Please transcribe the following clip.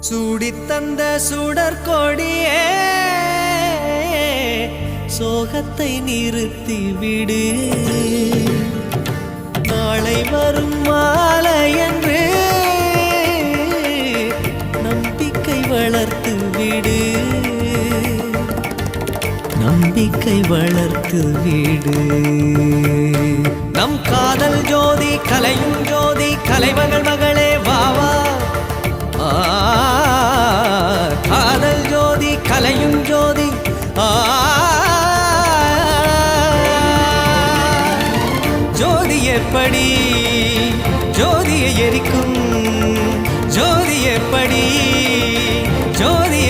சூடித்தந்த சுடற்கொடியே சோகத்தை நிறுத்தி விடு. நாளை வரும் மாலை என்று நம்பிக்கை வளர்த்து விடு. நம்பிக்கை வளர்த்து விடு. நம் காதல் ஜோதி கலையும் ஜோதி கலைமகள் மகளே வாவா. காதல் ஜோதி கலையும் ஜோதி ஜோதி எப்படி ஜோதியை எரிக்கும். ஜோதி எப்படி ஜோதி